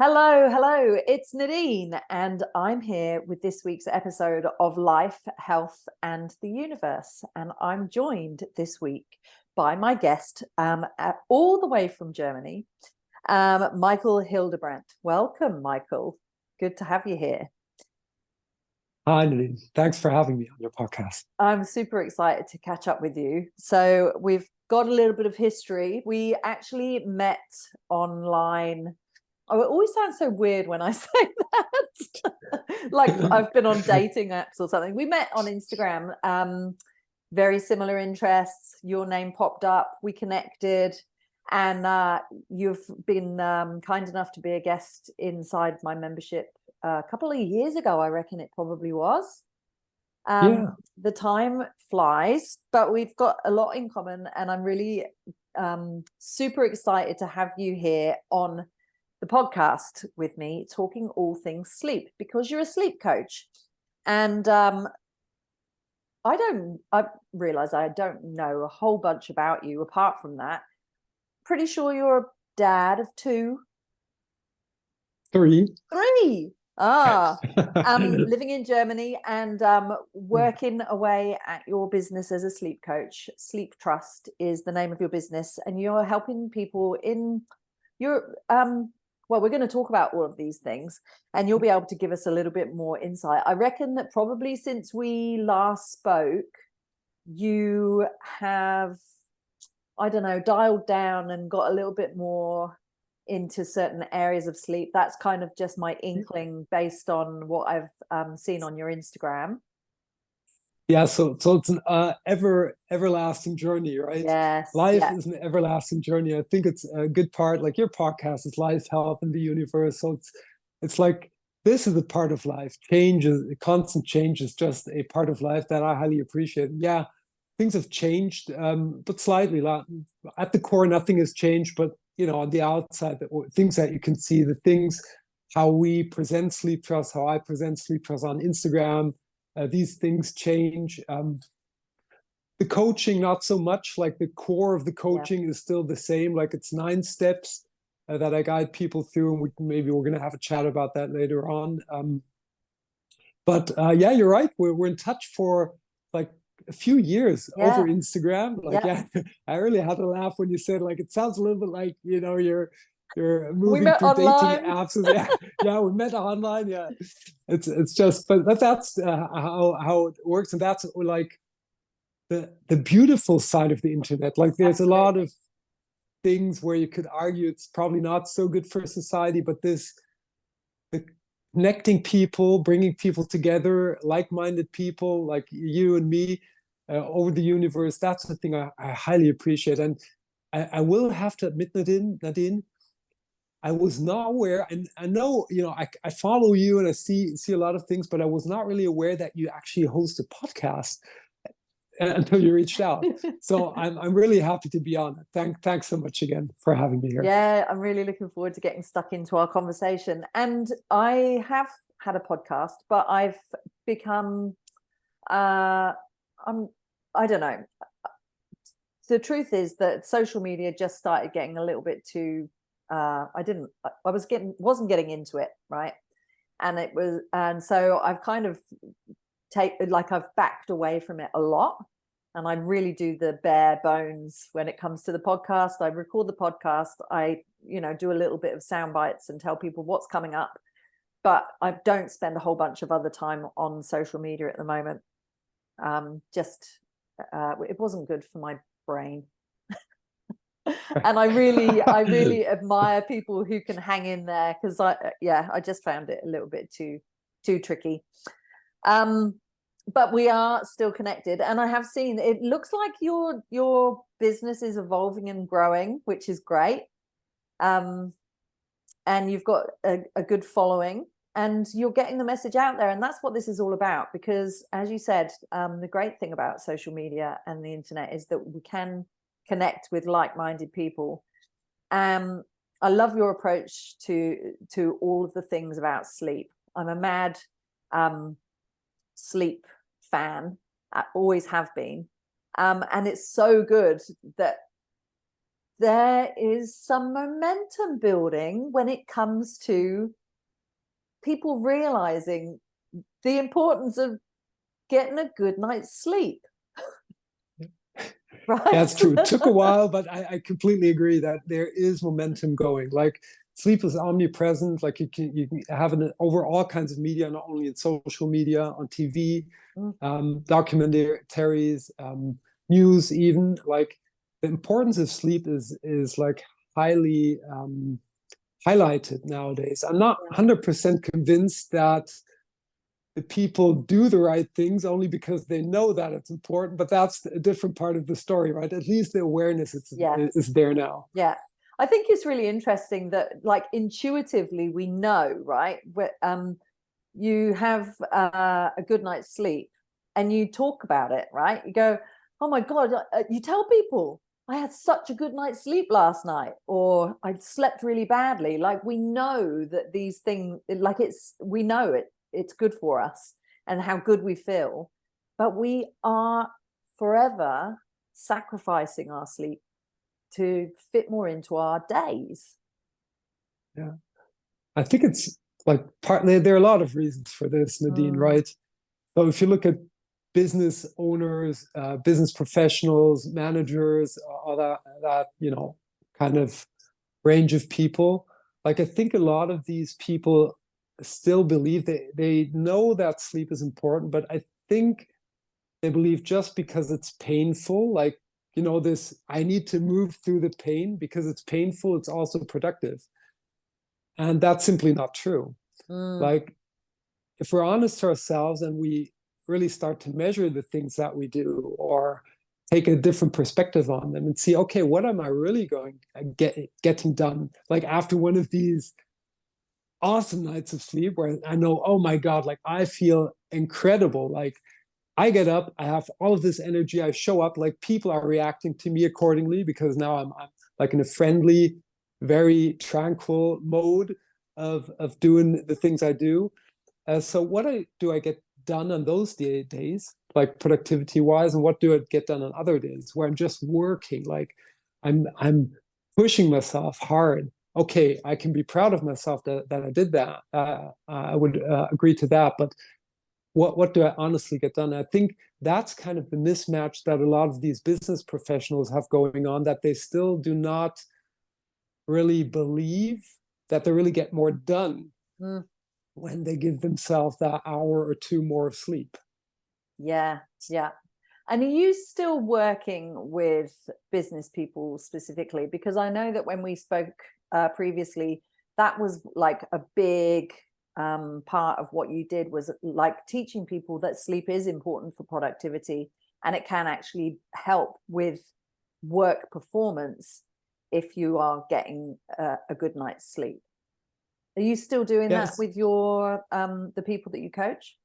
Hello, it's Nadine, and I'm here with this week's episode of Life, Health, and the Universe. And I'm joined this week by my guest, all the way from Germany, Michael Hildebrandt. Welcome, Michael. Good to have you here. Hi, Nadine. Thanks for having me on your podcast. I'm super excited to catch up with you. So we've got a little bit of history. We actually met online. Oh, it always sounds so weird when I say that. Like I've been on dating apps or something. We met on Instagram, very similar interests. Your name popped up, we connected, and you've been kind enough to be a guest inside my membership a couple of years ago, I reckon it probably was. Yeah. The time flies, but we've got a lot in common, and I'm really super excited to have you here on the podcast with me, talking all things sleep, because you're a sleep coach. And I realize I don't know a whole bunch about you apart from that. Pretty sure you're a dad of two. Three. Living in Germany and working away at your business as a sleep coach. Sleep Trust is the name of your business, and you're helping people in your well, we're going to talk about all of these things, and you'll be able to give us a little bit more insight. I reckon that probably since we last spoke, you have, I don't know, dialed down and got a little bit more into certain areas of sleep. That's kind of just my inkling based on what I've seen on your Instagram. Yeah, so it's an everlasting journey, right? Yes. Life Yeah. is an everlasting journey. I think it's a good part, like your podcast is life, health, and the universe. So it's like this is a part of life. Constant change is just a part of life that I highly appreciate. Yeah, things have changed, but slightly. At the core, nothing has changed, but on the outside, things that you can see, the things, how we present Sleep Trust, how I present Sleep Trust on Instagram. These things change. The coaching, not so much. Like the core of the coaching is still the same. Like it's 9 steps that I guide people through, and maybe we're going to have a chat about that later on. But yeah, you're right. We're in touch for like a few years over Instagram. Like, yeah, I really had to laugh when you said, like, it sounds a little bit like you're moving through dating apps. Yeah, we met online. Yeah, it's just, but that's how it works, and that's like the beautiful side of the internet. Like, there's a lot of things where you could argue it's probably not so good for society, but the connecting people, bringing people together, like-minded people like you and me, over the universe. That's the thing I highly appreciate. And I will have to admit, Nadine, I was not aware, and I know, I follow you and I see a lot of things, but I was not really aware that you actually host a podcast until you reached out. So I'm really happy to be on it. Thanks so much again for having me here. Yeah, I'm really looking forward to getting stuck into our conversation. And I have had a podcast, but I've become I don't know. The truth is that social media just started getting a little bit too wasn't getting into it, right? And so I've kind of I've backed away from it a lot, and I really do the bare bones when it comes to the podcast. I record the podcast, I do a little bit of sound bites and tell people what's coming up, but I don't spend a whole bunch of other time on social media at the moment. It wasn't good for my brain. And I really admire people who can hang in there, because I just found it a little bit too tricky. But we are still connected, and I have seen, it looks like your business is evolving and growing, which is great. And you've got a good following, and you're getting the message out there, and that's what this is all about. Because, as you said, the great thing about social media and the internet is that we can connect with like-minded people. I love your approach to all of the things about sleep. I'm a mad sleep fan. I always have been, and it's so good that there is some momentum building when it comes to people realizing the importance of getting a good night's sleep. Right? That's true. It took a while, but I completely agree that there is momentum going. Like sleep is omnipresent. Like you can have it over all kinds of media, not only in social media, on TV, documentaries, news, even. Like the importance of sleep is like highly highlighted nowadays. I'm not 100% convinced that the people do the right things only because they know that it's important, but that's a different part of the story, right? At least the awareness is there now. Yeah. I think it's really interesting that, like, intuitively we know, right? You have a good night's sleep and you talk about it, right? You go, oh my God, you tell people, I had such a good night's sleep last night, or I slept really badly. Like, we know that these things, like, we know it's good for us and how good we feel, but we are forever sacrificing our sleep to fit more into our days. Yeah, I think it's like partly there are a lot of reasons for this, Nadine, right? So if you look at business owners, business professionals, managers, all that kind of range of people, like I think a lot of these people still believe they know that sleep is important, but I think they believe just because it's painful, like this, I need to move through the pain because it's painful, it's also productive. And that's simply not true. Like, if we're honest to ourselves and we really start to measure the things that we do, or take a different perspective on them and see, okay, what am I really getting done? Like after one of these awesome nights of sleep where I know, oh my God, like I feel incredible. Like I get up, I have all of this energy, I show up, like people are reacting to me accordingly because now I'm like in a friendly, very tranquil mode of doing the things I do. So what do I get done on those days, like productivity wise, and what do I get done on other days where I'm just working, like I'm pushing myself hard. Okay, I can be proud of myself that I did that. I would agree to that, but what do I honestly get done? I think that's kind of the mismatch that a lot of these business professionals have going on, that they still do not really believe that they really get more done when they give themselves that hour or two more of sleep. Yeah. And are you still working with business people specifically? Because I know that when we spoke previously, that was like a big part of what you did, was like teaching people that sleep is important for productivity, and it can actually help with work performance if you are getting a good night's sleep. Are you still doing that with your the people that you coach?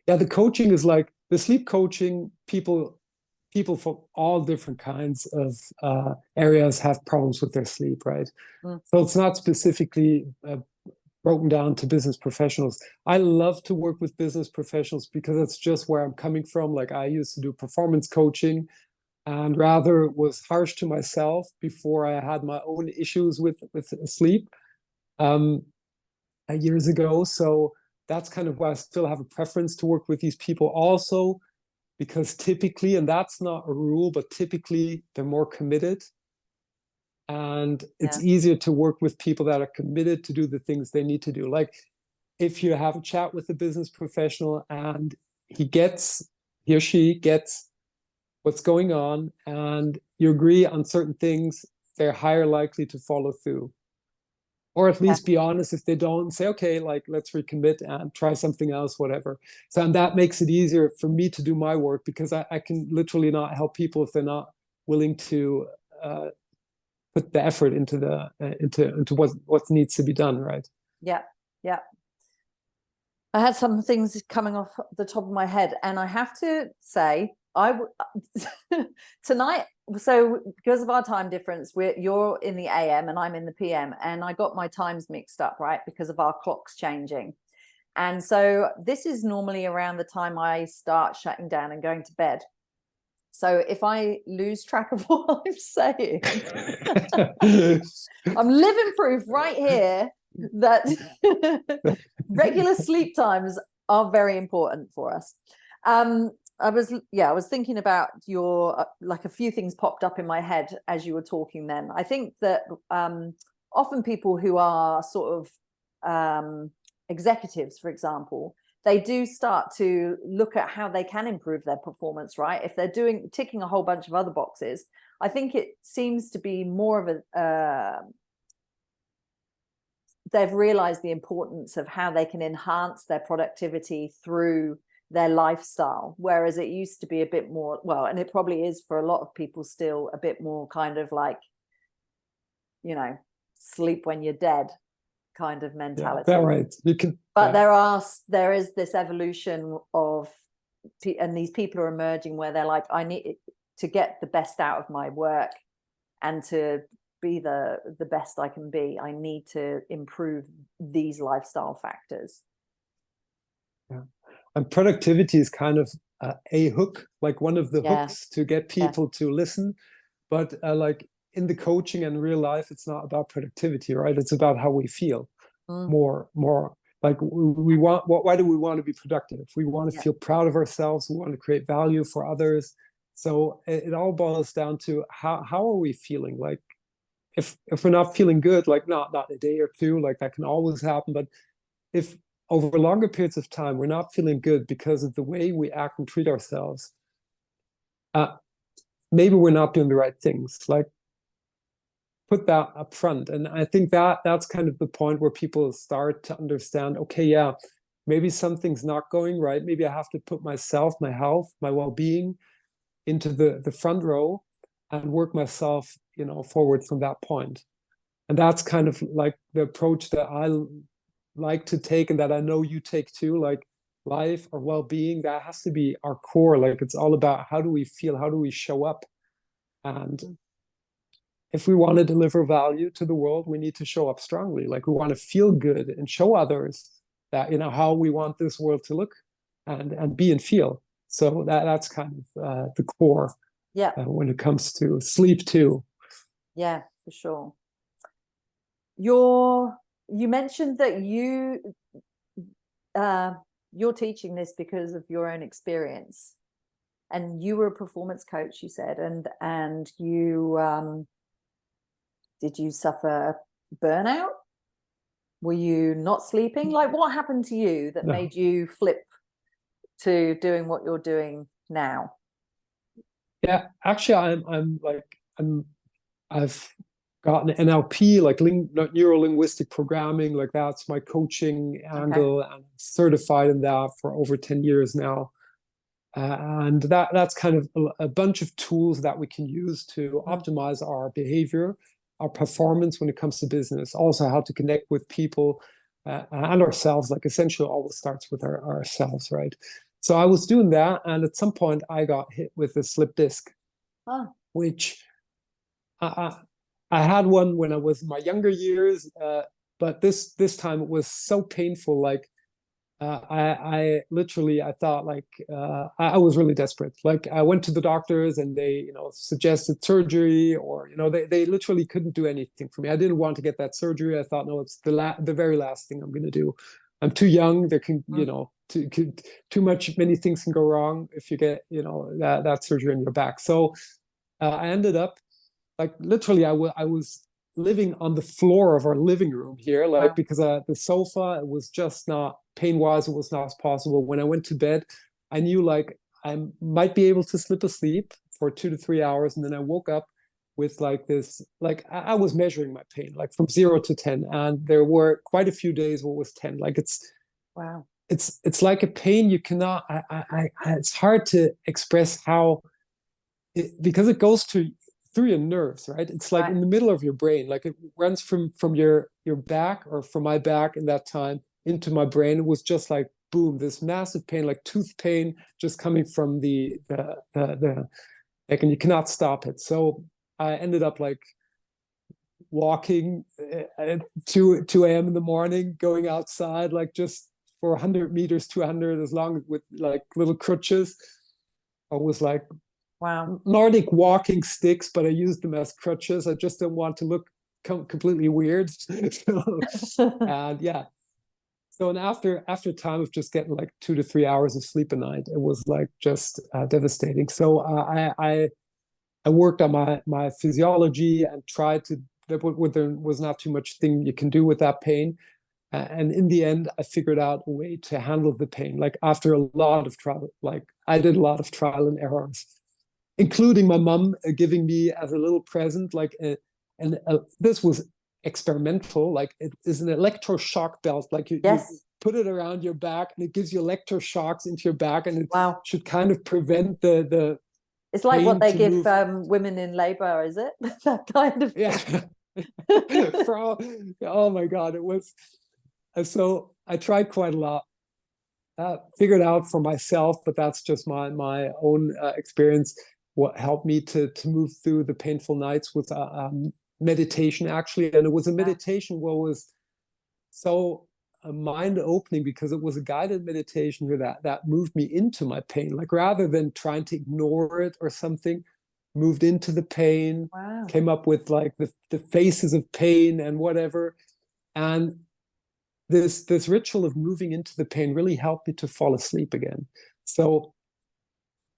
Yeah, the coaching is like the sleep coaching. People from all different kinds of areas have problems with their sleep, right? So it's not specifically broken down to business professionals. I love to work with business professionals because it's just where I'm coming from. Like I used to do performance coaching and rather was harsh to myself before I had my own issues with sleep years ago. So that's kind of why I still have a preference to work with these people also, because typically, and that's not a rule, but typically they're more committed. And it's easier to work with people that are committed to do the things they need to do. Like if you have a chat with a business professional and he or she gets what's going on and you agree on certain things, they're higher likely to follow through. Or at least be honest if they don't, say, okay, like let's recommit and try something else, whatever. So and that makes it easier for me to do my work, because I can literally not help people if they're not willing to put the effort into into what needs to be done, right? Yeah. I had some things coming off the top of my head, and I have to say, tonight, so because of our time difference, you're in the AM and I'm in the PM, and I got my times mixed up, right, because of our clocks changing. And so this is normally around the time I start shutting down and going to bed. So if I lose track of what I'm saying, I'm living proof right here that regular sleep times are very important for us. I was thinking about your like a few things popped up in my head as you were talking then. I think that often people who are sort of executives, for example, they do start to look at how they can improve their performance, right? If they're ticking a whole bunch of other boxes, I think it seems to be more of a they've realized the importance of how they can enhance their productivity through their lifestyle, whereas it used to be a bit more, well, and it probably is for a lot of people still a bit more kind of like, you know, sleep when you're dead kind of mentality. Yeah, right. You can, but there is this evolution of, and these people are emerging where they're like, I need to get the best out of my work and to be the best I can be, I need to improve these lifestyle factors. Yeah. And productivity is kind of a hook, like one of the hooks to get people to listen. But like in the coaching and real life, it's not about productivity, right? It's about how we feel. More like we want, why do we want to be productive? We want to feel proud of ourselves. We want to create value for others. So it all boils down to how are we feeling? Like if we're not feeling good, like not a day or two, like that can always happen. But if over longer periods of time we're not feeling good because of the way we act and treat ourselves, maybe we're not doing the right things. Like put that up front. And I think that's kind of the point where people start to understand, okay, yeah, maybe something's not going right. Maybe I have to put myself, my health, my well-being into the front row and work myself, forward from that point. And that's kind of like the approach that I like to take and that I know you take too, like life or well-being, that has to be our core. Like it's all about how do we feel, how do we show up? And if we want to deliver value to the world, we need to show up strongly. Like we want to feel good and show others that, how we want this world to look and be and feel. So that's kind of the core when it comes to sleep too. Yeah, for sure. You mentioned that you're teaching this because of your own experience, and you were a performance coach, you said, and you did you suffer burnout? Were you not sleeping? Like what happened to you that made you flip to doing what you're doing now? Yeah, actually I've gotten NLP, like neuro-linguistic programming, like that's my coaching angle, and I'm certified in that for over 10 years now. And that's kind of a bunch of tools that we can use to optimize our behavior, our performance when it comes to business, also how to connect with people and ourselves. Like essentially always starts with ourselves, right? So I was doing that, and at some point I got hit with a slip disc, which I had one when I was in my younger years, but this time it was so painful. Like I literally, I thought like I was really desperate. Like I went to the doctors and they, suggested surgery, or they literally couldn't do anything for me. I didn't want to get that surgery. I thought, no, it's the very last thing I'm going to do. I'm too young. There can, too much, many things can go wrong if you get, that surgery on your back. So I ended up like literally, I was living on the floor of our living room here, like because the sofa, it was just not pain-wise, it was not possible. When I went to bed, I knew like I might be able to slip asleep for 2 to 3 hours, and then I woke up with like this, like I was measuring my pain, like from 0 to 10, and there were quite a few days where it was 10. Like it's like a pain you cannot. It's hard to express how, because it goes through your nerves, right? It's like in the middle of your brain, like it runs from your back, or from my back in that time into my brain. It was just like boom, this massive pain, like tooth pain, just coming from the like, and you cannot stop it. So I ended up like walking at 2 a.m. in the morning, going outside, like just for 100 meters, 200, as long as with like little crutches. I was like Wow. Nordic walking sticks, but I used them as crutches. I just didn't want to look completely weird. And yeah. So and after time of just getting like 2 to 3 hours of sleep a night, it was like just devastating. So I worked on my physiology and tried to. There was not too much thing you can do with that pain. And in the end, I figured out a way to handle the pain. Like after a lot of trial, like I did a lot of trial and errors, including my mom giving me as a little present, like this was experimental. Like it is an electroshock belt. Like you Yes. put it around your back, and it gives you electroshocks into your back, and it Wow. should kind of prevent the It's like what pain they to give move. women in labor, is it? That kind of Yeah. thing. Oh my God, it was. So I tried quite a lot. Figured out for myself, but that's just my own experience. What helped me to move through the painful nights was meditation, actually, and it was a meditation what was so mind opening because it was a guided meditation that moved me into my pain. Like rather than trying to ignore it or something, moved into the pain, Wow. came up with like the faces of pain and whatever, and this ritual of moving into the pain really helped me to fall asleep again. So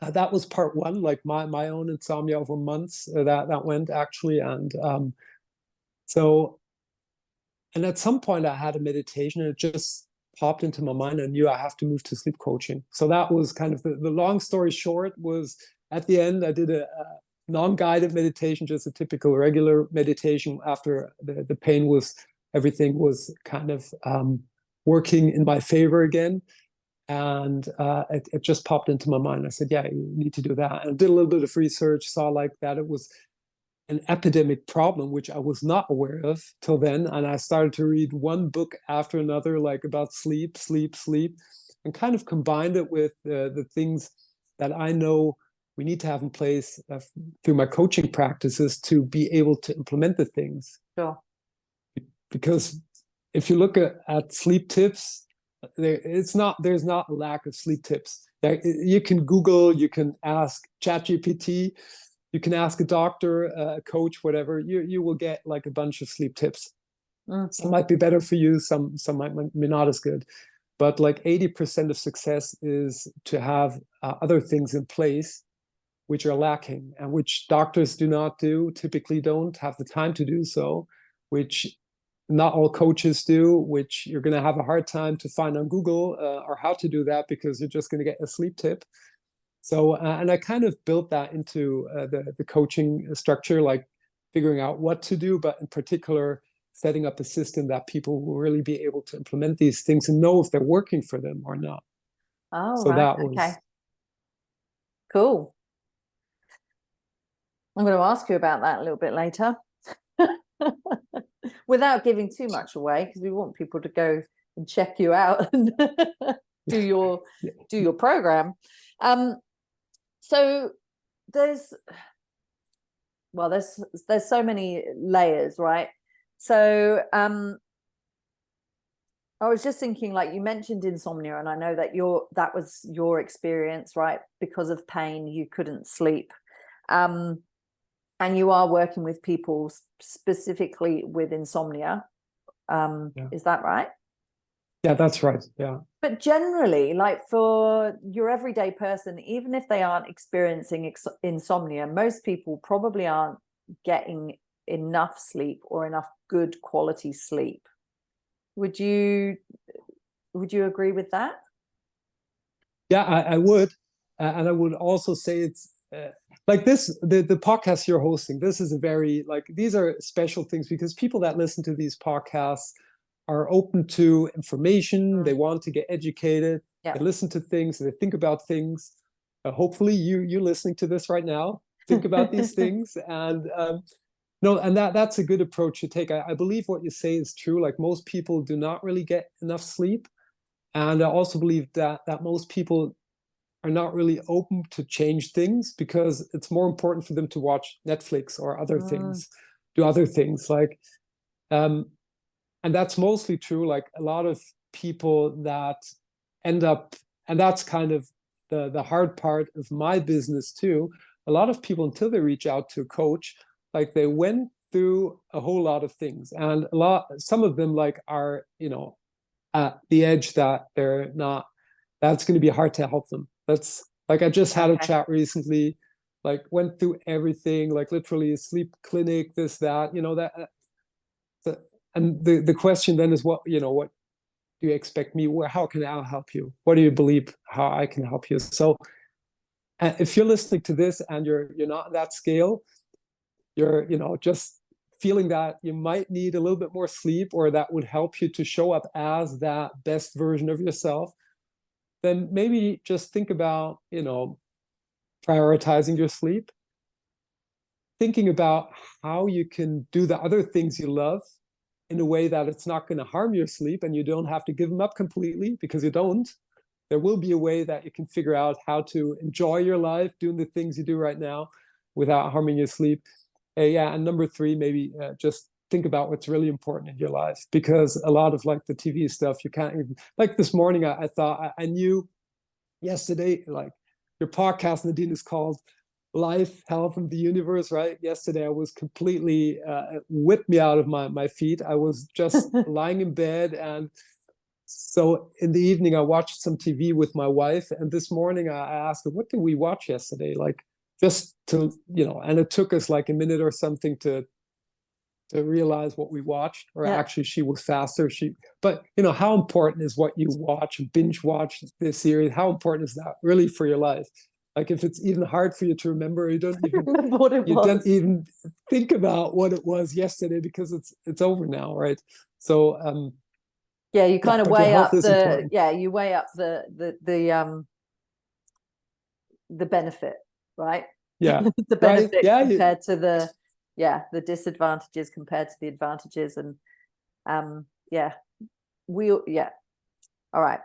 that was part one, like my own insomnia over months that went actually, and so and at some point I had a meditation and it just popped into my mind. I knew I have to move to sleep coaching. So that was kind of the long story short was at the end I did a non-guided meditation, just a typical regular meditation after the pain was everything was kind of working in my favor again. And it just popped into my mind. I said, yeah, you need to do that. And I did a little bit of research, saw like that it was an epidemic problem, which I was not aware of till then. And I started to read one book after another, like about sleep, and kind of combined it with the things that I know we need to have in place through my coaching practices to be able to implement the things. Sure. Because if you look at sleep tips, there's not a lack of sleep tips. You can Google, you can ask ChatGPT, you can ask a doctor, a coach, whatever. You will get like a bunch of sleep tips. Some might be better for you, some might be not as good. But like 80% of success is to have other things in place which are lacking and which doctors do not do, typically don't have the time to do so, which not all coaches do, which you're going to have a hard time to find on Google or how to do that because you're just going to get a sleep tip. So, and I kind of built that into the coaching structure, like figuring out what to do, but in particular, setting up a system that people will really be able to implement these things and know if they're working for them or not. Oh, So right. that was Okay. Cool. I'm going to ask you about that a little bit later. Without giving too much away, because we want people to go and check you out and do your program. So there's so many layers, right? So I was just thinking, like you mentioned insomnia, and I know that that was your experience, right? Because of pain, you couldn't sleep. And you are working with people specifically with insomnia. Is that right? Yeah, that's right. Yeah. But generally, like for your everyday person, even if they aren't experiencing insomnia, most people probably aren't getting enough sleep or enough good quality sleep. Would you agree with that? Yeah, I would. And I would also say it's like this, the podcast you're hosting, this is a very, like, these are special things because people that listen to these podcasts are open to information. They want to get educated. They listen to things. They think about things. Hopefully you listening to this right now, think about these things. And no, and that's a good approach to take. I believe what you say is true. Like most people do not really get enough sleep. And I also believe that most people are not really open to change things because it's more important for them to watch Netflix or other things, do other things like, and that's mostly true. Like a lot of people that end up, and that's kind of the hard part of my business too. a lot of people, until they reach out to a coach, like they went through a whole lot of things, and some of them like are, at the edge that they're not, that's going to be hard to help them. That's like, I just had a chat recently, like went through everything, like literally a sleep clinic, this, that, and the question then is, what do you expect me? How can I help you? What do you believe how I can help you? So if you're listening to this and you're not on that scale, you're just feeling that you might need a little bit more sleep, or that would help you to show up as that best version of yourself, then maybe just think about prioritizing your sleep, thinking about how you can do the other things you love in a way that it's not going to harm your sleep, and you don't have to give them up completely, because you don't. There will be a way that you can figure out how to enjoy your life doing the things you do right now without harming your sleep. And number 3, maybe just think about what's really important in your life, because a lot of like the TV stuff, you can't even, like this morning, I thought I knew yesterday, like your podcast, Nadine, is called Life, Health, and the Universe, right? Yesterday, I was completely whipped me out of my feet. I was just lying in bed. And so in the evening, I watched some TV with my wife. And this morning, I asked her, what did we watch yesterday? Like, just to, and it took us like a minute or something to realize what we watched, or actually she was faster. But how important is what you watch, binge watch this series? How important is that really for your life? Like, if it's even hard for you to remember, you don't even remember what it was. don't even think about what it was yesterday, because it's over now, right? So you kind of weigh up you weigh up the benefit, right? The benefit compared to the disadvantages compared to the advantages. And all right.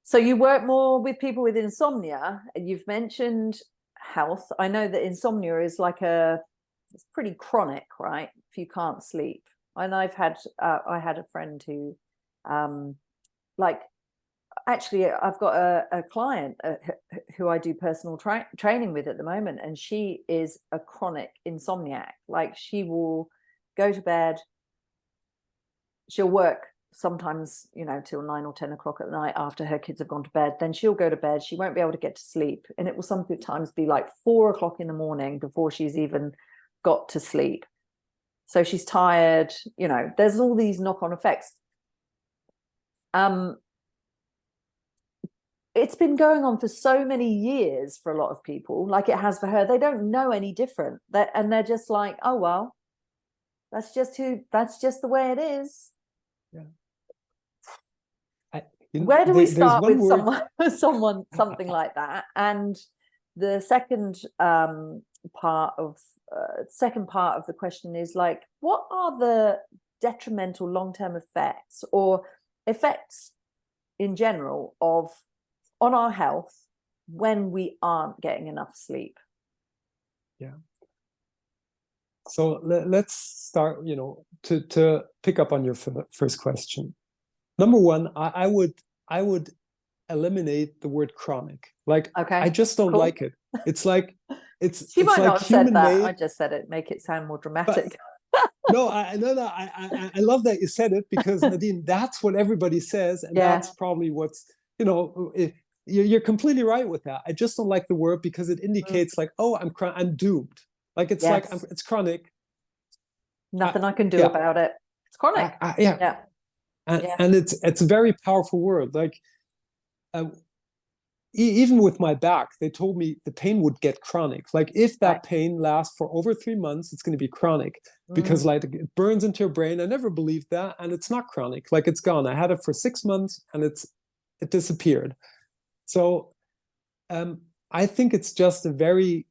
So you work more with people with insomnia, and you've mentioned health. I know that insomnia is it's pretty chronic, right? If you can't sleep. And I had a friend who actually, I've got a client who I do personal training with at the moment, and she is a chronic insomniac. Like, she will go to bed, she'll work sometimes, till 9 or 10 o'clock at night after her kids have gone to bed. Then she'll go to bed, she won't be able to get to sleep, and it will sometimes be like 4 o'clock in the morning before she's even got to sleep. So she's tired, there's all these knock-on effects. It's been going on for so many years for a lot of people, like it has for her. They don't know any different. And they're just like, oh, well, that's just the way it is. Yeah. Where do we start with something like that? And the second part of the question is, like, what are the detrimental long-term effects, or effects in general, on our health when we aren't getting enough sleep? So let's start, to pick up on your first question. Number 1, I would eliminate the word chronic. Like, I just don't like it. It's like, she might not have said that. Made. I just said it, make it sound more dramatic. No, I love that you said it, because Nadine, that's what everybody says, and that's probably what's, you're completely right with that. I just don't like the word, because it indicates like, oh, I'm doomed. Like, it's like, it's chronic. Nothing I can do about it. It's chronic. And it's a very powerful word. Like, even with my back, they told me the pain would get chronic. Like, if that pain lasts for over 3 months, it's going to be chronic, because like it burns into your brain. I never believed that, and it's not chronic. Like, it's gone. I had it for 6 months, and it disappeared. So I think it's just a very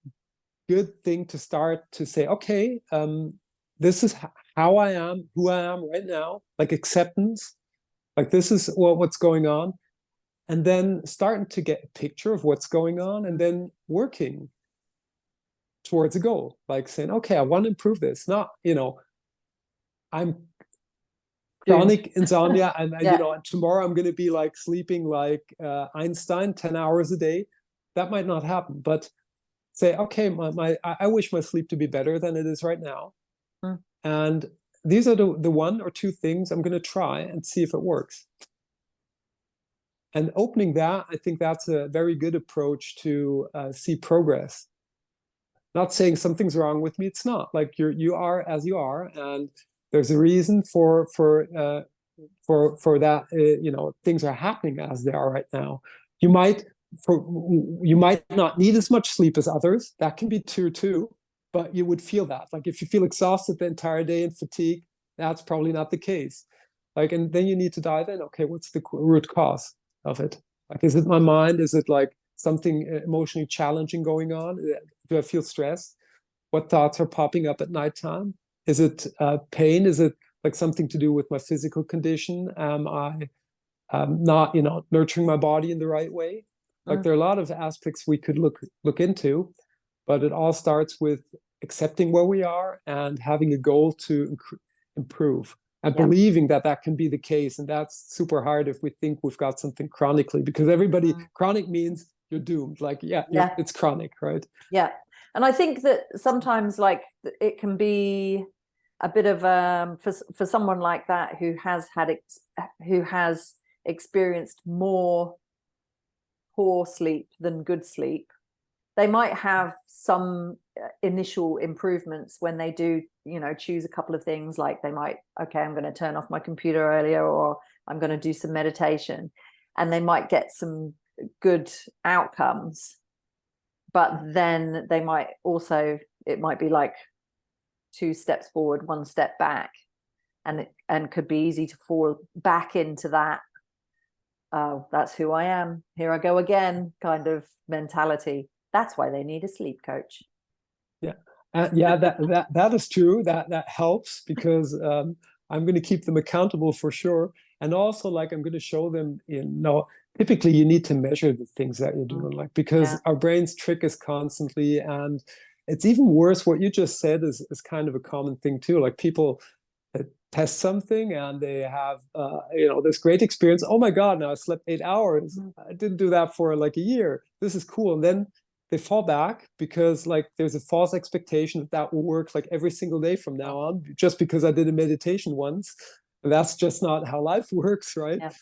good thing to start to say, okay, this is how I am, who I am right now, like acceptance, like this is what's going on. And then starting to get a picture of what's going on, and then working towards a goal, like saying, okay, I want to improve this. Not, I'm chronic insomnia, and tomorrow I'm going to be like sleeping like Einstein 10 hours a day. That might not happen, but say, okay, I wish my sleep to be better than it is right now. Mm. And these are the one or two things I'm going to try and see if it works. And opening that, I think that's a very good approach to see progress. Not saying something's wrong with me. It's not. Like you are as you are, and there's a reason for that. Things are happening as they are right now. You might not need as much sleep as others. That can be true too, but you would feel that. Like if you feel exhausted the entire day and fatigued, that's probably not the case. Like, and then you need to dive in. Okay, what's the root cause of it? Like, is it my mind? Is it like something emotionally challenging going on? Do I feel stressed? What thoughts are popping up at nighttime? Is it pain? Is it like something to do with my physical condition? Am I not, nurturing my body in the right way? Like there are a lot of aspects we could look into, but it all starts with accepting where we are and having a goal to improve and believing that that can be the case. And that's super hard if we think we've got something chronically, because everybody chronic means you're doomed. Like, it's chronic, right? Yeah. And I think that sometimes like it can be a bit of for someone like that who has experienced more poor sleep than good sleep, they might have some initial improvements when they do, choose a couple of things. Like they might, okay, I'm going to turn off my computer earlier, or I'm going to do some meditation, and they might get some good outcomes. But then they might also, it might be like 2 steps forward, 1 step back, and could be easy to fall back into that, oh, that's who I am, here I go again kind of mentality. That's why they need a sleep coach. That is true. That helps, because I'm going to keep them accountable for sure. And also, like, I'm going to show them, typically you need to measure the things that you're doing, like, because our brains trick us constantly. And it's even worse. What you just said is kind of a common thing too. Like people test something and they have, this great experience. Oh my God, now I slept 8 hours. I didn't do that for like a year. This is cool. And then they fall back because like there's a false expectation that will work like every single day from now on, just because I did a meditation once. And that's just not how life works, right? Yeah.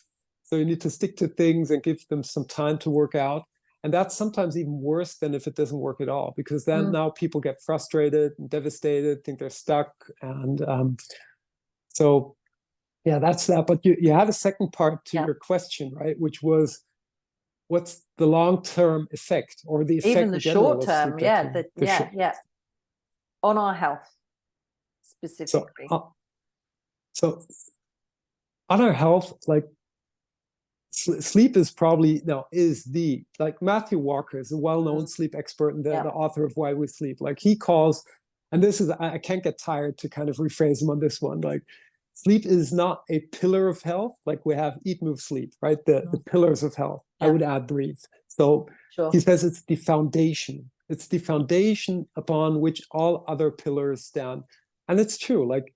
So you need to stick to things and give them some time to work out. And that's sometimes even worse than if it doesn't work at all, because then now people get frustrated and devastated, think they're stuck. And so, yeah, that's that. But you had a second part to your question, right? Which was, what's the long-term effect, or the effect even the short term? On our health specifically. So on our health, like sleep is probably like Matthew Walker is a well-known sleep expert and the author of Why We Sleep. Like he calls, and this is, I can't get tired to kind of rephrase him on this one, like sleep is not a pillar of health. Like we have eat, move, sleep, right? The pillars of health. I would add breathe. So he says it's the foundation. It's the foundation upon which all other pillars stand. And it's true. Like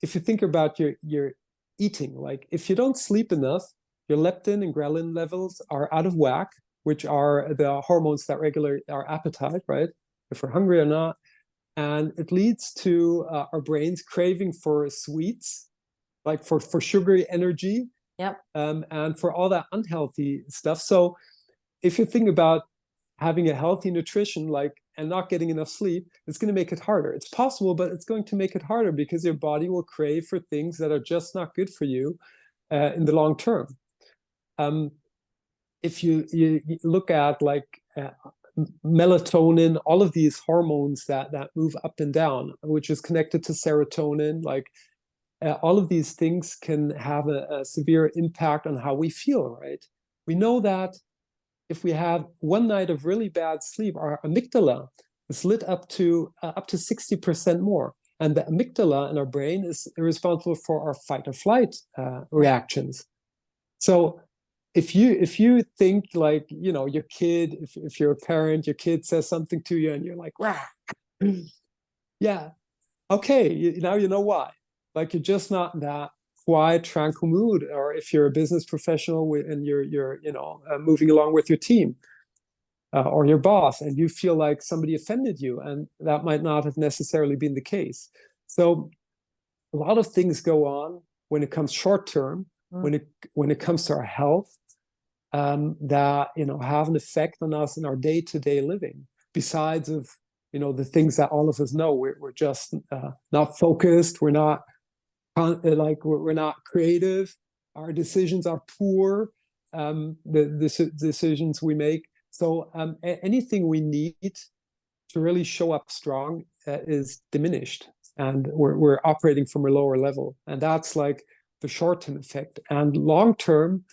if you think about your eating, like if you don't sleep enough, your leptin and ghrelin levels are out of whack, which are the hormones that regulate our appetite, right? If we're hungry or not. And it leads to our brains craving for sweets, like for sugary energy, and for all that unhealthy stuff. So if you think about having a healthy nutrition, like, and not getting enough sleep, it's going to make it harder. It's possible, but it's going to make it harder because your body will crave for things that are just not good for you in the long term. If you look at like melatonin, all of these hormones that move up and down, which is connected to serotonin, like all of these things can have a severe impact on how we feel, right? We know that if we have one night of really bad sleep, our amygdala is lit up to 60% more. And the amygdala in our brain is responsible for our fight or flight reactions. So if you think like, your kid, if you're a parent, your kid says something to you and you're like, rah, yeah, okay, now you know why. Like you're just not in that quiet, tranquil mood. Or if you're a business professional and you're moving along with your team, or your boss, and you feel like somebody offended you, and that might not have necessarily been the case. So a lot of things go on when it comes short term, when it comes to our health, that have an effect on us in our day-to-day living. Besides of the things that all of us know, we're just not focused. We're not we're not creative. Our decisions are poor. The decisions we make. So anything we need to really show up strong is diminished, and we're operating from a lower level, and that's like the short-term effect. And long-term,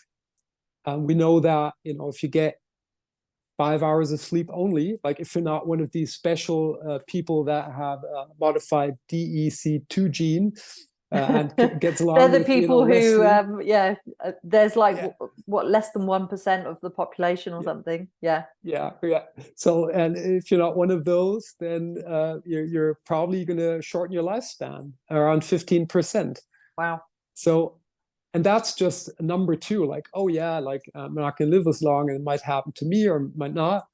we know that if you get 5 hours of sleep only, like if you're not one of these special people that have a modified DEC2 gene and gets along they're the with people who there's what, less than 1% of the population or something. Yeah. So, and if you're not one of those, then you're probably going to shorten your lifespan around 15%. Wow. So, and that's just number two, like, oh yeah, like I'm not going to live as long, and it might happen to me or might not.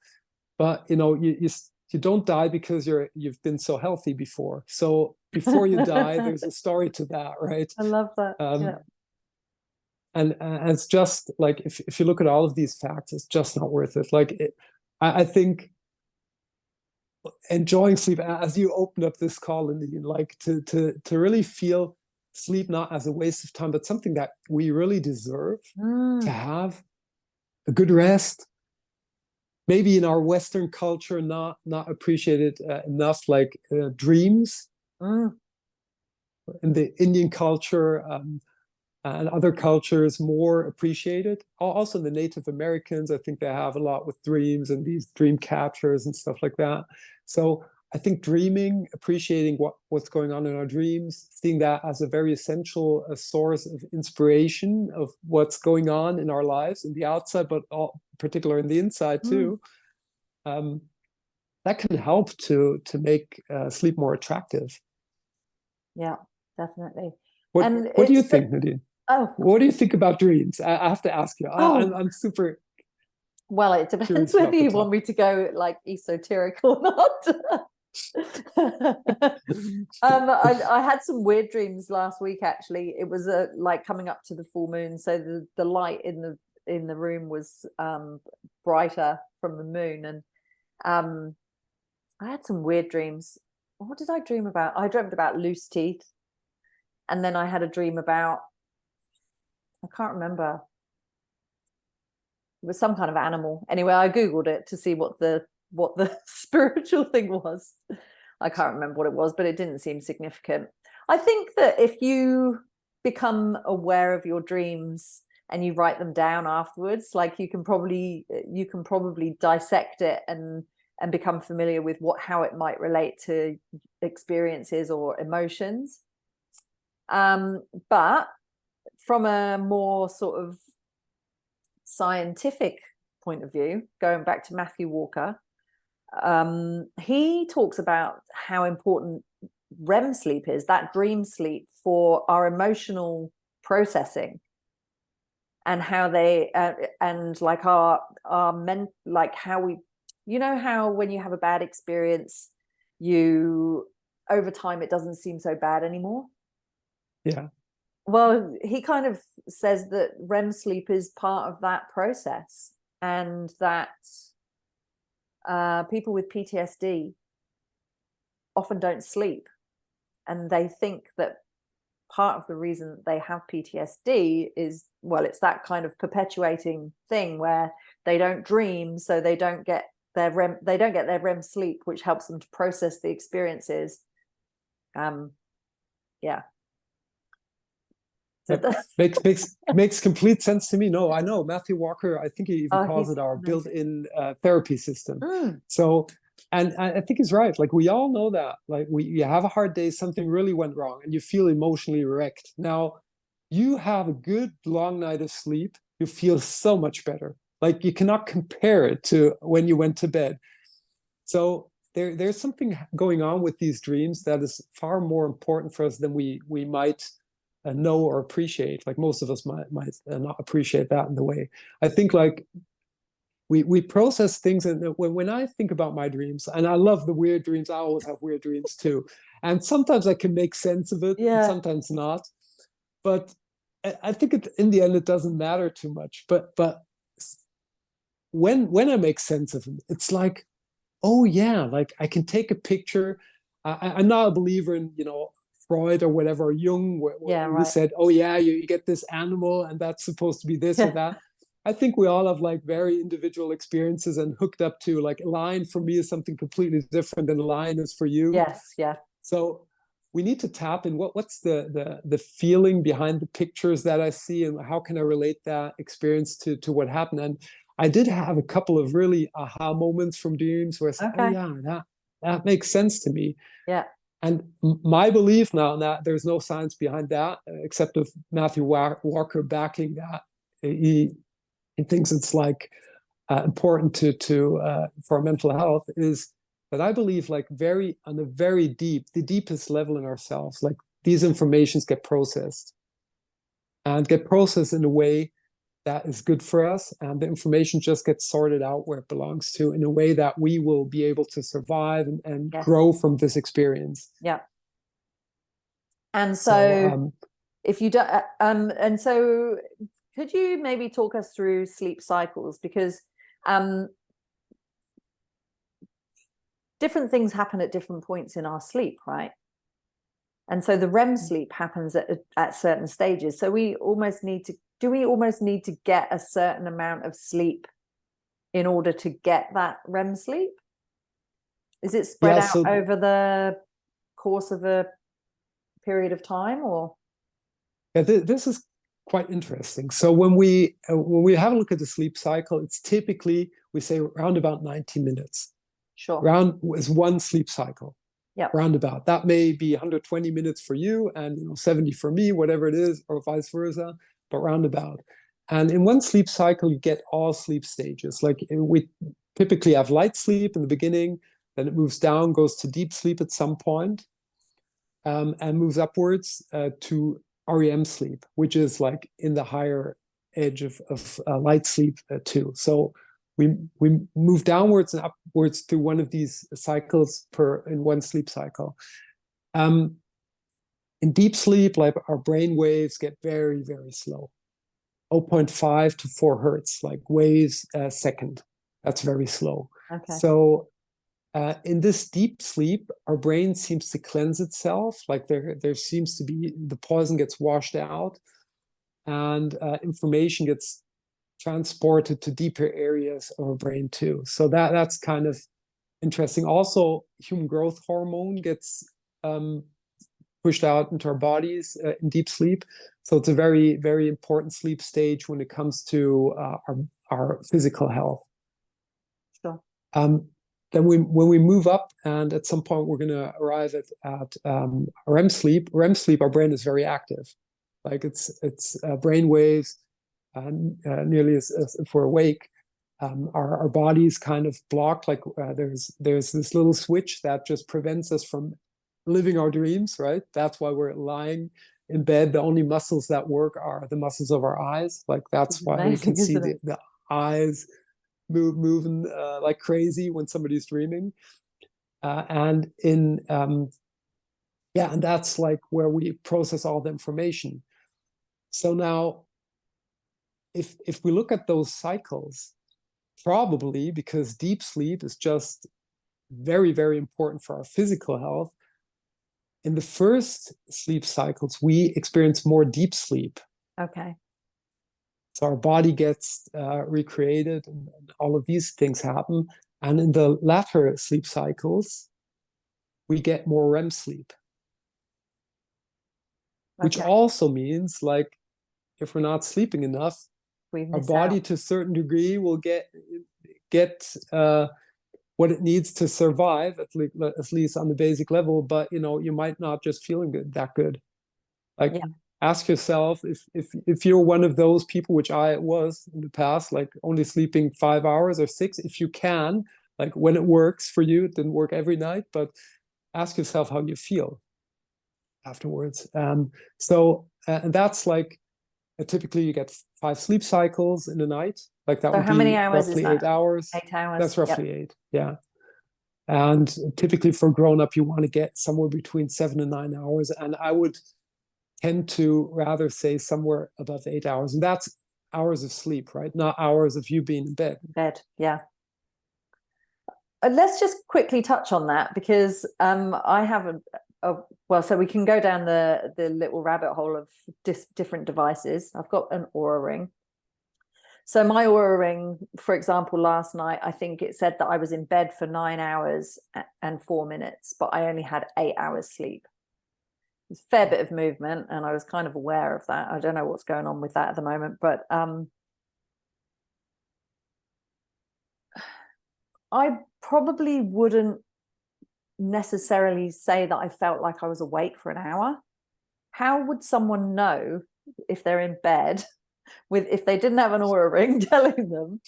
But you don't die because you've been so healthy before. So before you die, there's a story to that, right? I love that. And it's just like, if you look at all of these facts, it's just not worth it. Like I think enjoying sleep, as you open up this call, and like to really feel sleep not as a waste of time, but something that we really deserve to have a good rest. Maybe in our Western culture, not appreciated enough, like dreams. In the Indian culture and other cultures, more appreciated. Also, the Native Americans, I think they have a lot with dreams and these dream catchers and stuff like that. So I think dreaming, appreciating what's going on in our dreams, seeing that as a very essential source of inspiration of what's going on in our lives in the outside, but particularly in the inside too. That can help to make sleep more attractive. Yeah, definitely. What do you think, Nadine? What do you think about dreams? I have to ask you. I'm super. Well, it depends whether you want me to go like esoteric or not. I had some weird dreams last week. Actually, it was like coming up to the full moon, so the light in the room was brighter from the moon, and I had some weird dreams. What did I dream about? I dreamt about loose teeth, and then I had a dream about, I can't remember. It was some kind of animal. Anyway, I googled it to see what the spiritual thing was. I can't remember what it was, but it didn't seem significant. I think that if you become aware of your dreams and you write them down afterwards, like you can probably dissect it and become familiar with how it might relate to experiences or emotions. But from a more sort of scientific point of view, going back to Matthew Walker, he talks about how important REM sleep is, that dream sleep, for our emotional processing, and how they and like our like how we, how when you have a bad experience, you over time it doesn't seem so bad anymore. Yeah. Well, he kind of says that REM sleep is part of that process, and that people with PTSD often don't sleep, and they think that part of the reason that they have PTSD is, well, it's that kind of perpetuating thing where they don't dream, so they don't get their REM sleep, which helps them to process the experiences. Yeah. Makes complete sense to me. No, I know Matthew Walker. I think he even calls it our built-in therapy system. So, and I think he's right. Like, we all know that. Like, you have a hard day, something really went wrong, and you feel emotionally wrecked. Now, you have a good long night of sleep, you feel so much better. Like, you cannot compare it to when you went to bed. So there's something going on with these dreams that is far more important for us than we might know or appreciate. Like, most of us might not appreciate that in the way. I think, like, we process things, and when I think about my dreams, and I love the weird dreams, I always have weird dreams too, and sometimes I can make sense of it, and Yeah. sometimes not. But I think in the end it doesn't matter too much. But when I make sense of it, it's like, oh yeah, like I can take a picture. I'm not a believer in, Freud or whatever, or Jung, Yeah, who right. said, oh yeah, you get this animal and that's supposed to be this or Yeah. that. I think we all have like very individual experiences, and hooked up to, like, a line for me is something completely different than a line is for you. Yes, yeah. So we need to tap in what's the feeling behind the pictures that I see, and how can I relate that experience to what happened. And I did have a couple of really aha moments from dreams where I said, oh Okay. yeah, that makes sense to me. Yeah. And my belief now, that there's no science behind that, except of Matthew Walker backing that. He thinks it's like important to for mental health, is that I believe, like, very on a very the deepest level in ourselves, like, these informations get processed in a way that is good for us, and the information just gets sorted out where it belongs to, in a way that we will be able to survive and Yes. grow from this experience. Yeah. And So so if you don't, and so could you maybe talk us through sleep cycles? Because different things happen at different points in our sleep, right? And so the REM sleep happens at certain stages. So we almost need to get a certain amount of sleep in order to get that REM sleep? Is it spread out over the course of a period of time, or? Yeah, this is quite interesting. So when we have a look at the sleep cycle, it's typically, we say, around about 90 minutes. Sure. Round is one sleep cycle. Yeah. Roundabout. That may be 120 minutes for you and 70 for me, whatever it is, or vice versa, but roundabout. And in one sleep cycle, you get all sleep stages. Like, we typically have light sleep in the beginning, then it moves down, goes to deep sleep at some point, and moves upwards to REM sleep, which is like in the higher edge of light sleep too. So we move downwards and upwards through one of these cycles in one sleep cycle. In deep sleep, like, our brain waves get very, very slow, 0.5 to 4 hertz, like waves a second. That's very slow. Okay. So in this deep sleep, our brain seems to cleanse itself. Like, there seems to be, the poison gets washed out, and information gets transported to deeper areas of our brain too. So that's kind of interesting. Also, human growth hormone gets pushed out into our bodies in deep sleep. So it's a very, very important sleep stage when it comes to our physical health. Sure. Then when we move up, and at some point we're going to arrive at REM sleep. REM sleep, our brain is very active. Like, it's brain waves nearly as if we're awake. Our body's kind of blocked. Like, there's this little switch that just prevents us from living our dreams, right? That's why we're lying in bed. The only muscles that work are the muscles of our eyes. Like, that's why we can see the eyes moving like crazy when somebody's dreaming. And that's like where we process all the information. So now, if we look at those cycles, probably because deep sleep is just very, very important for our physical health, in the first sleep cycles, we experience more deep sleep. Okay. So our body gets recreated, and all of these things happen. And in the latter sleep cycles, we get more REM sleep. Which also means, like, if we're not sleeping enough, our body to a certain degree will get what it needs to survive, at least on the basic level. But you might not just feeling that good. Like, ask yourself if you're one of those people, which I was in the past, like only sleeping 5 hours or 6, if you can, like, when it works for you. It didn't work every night, but ask yourself how you feel afterwards. And that's like typically you get 5 sleep cycles in the night. Like that So would how many be hours is roughly that? 8 hours. 8 hours. That's roughly Yep. 8. Yeah. And typically for a grown-up, you want to get somewhere between 7 and 9 hours. And I would tend to rather say somewhere above 8 hours. And that's hours of sleep, right? Not hours of you being in bed. Yeah. Let's just quickly touch on that, because I have well, so we can go down the little rabbit hole of different devices. I've got an Oura ring. So my Oura ring, for example, last night, I think it said that I was in bed for 9 hours and 4 minutes, but I only had 8 hours sleep. It's a fair bit of movement, and I was kind of aware of that. I don't know what's going on with that at the moment, but I probably wouldn't necessarily say that I felt like I was awake for an hour. How would someone know if they're in bed if they didn't have an Oura ring telling them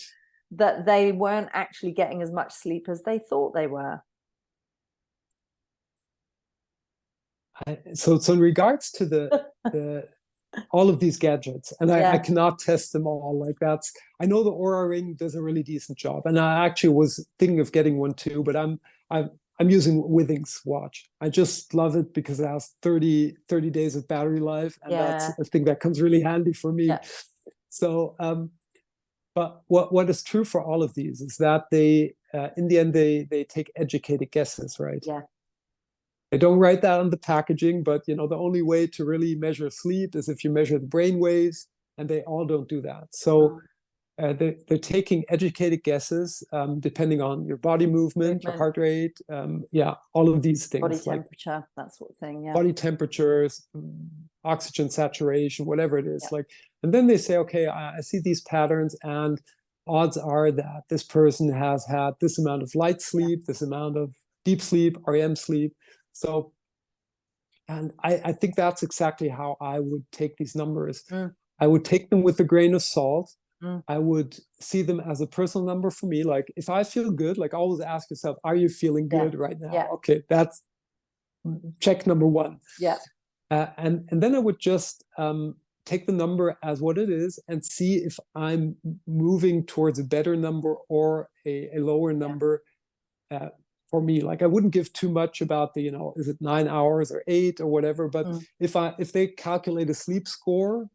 that they weren't actually getting as much sleep as they thought they were? So in regards to the all of these gadgets, and I cannot test them all. Like I know the Oura ring does a really decent job, and I actually was thinking of getting one too, but I'm using Withings watch. I just love it because it has 30 days of battery life, and that's a thing that comes really handy for me. Yeah. So but what is true for all of these is that they in the end they take educated guesses, right? Yeah. They don't write that on the packaging, but the only way to really measure sleep is if you measure the brain waves, and they all don't do that. So they're taking educated guesses depending on your body movement, your heart rate, all of these things. Body temperature, that sort of thing. Yeah. Body temperatures, oxygen saturation, whatever it is. And then they say, okay, I see these patterns, and odds are that this person has had this amount of light sleep, this amount of deep sleep, REM sleep. So, and I think that's exactly how I would take these numbers. I would take them with a grain of salt. I would see them as a personal number for me. Like if I feel good, like always ask yourself, are you feeling good right now? Yeah. Okay, that's check number 1. Yeah. And then I would just take the number as what it is and see if I'm moving towards a better number or a lower number. For me, like I wouldn't give too much about the, is it 9 hours or 8 or whatever, but if they calculate a sleep score,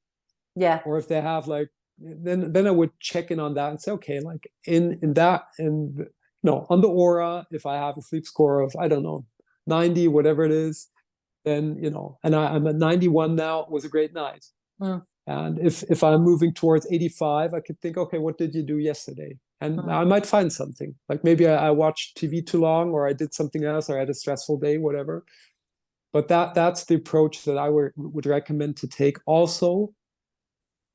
or if they have like, then I would check in on that and say, okay, like on the Oura, if I have a sleep score of, I don't know, 90, whatever it is, then and I'm at 91 now, it was a great night. And if I'm moving towards 85, I could think, okay, what did you do yesterday? And I might find something. Like maybe I watched TV too long, or I did something else, or I had a stressful day, whatever. But that's the approach that I would recommend to take. Also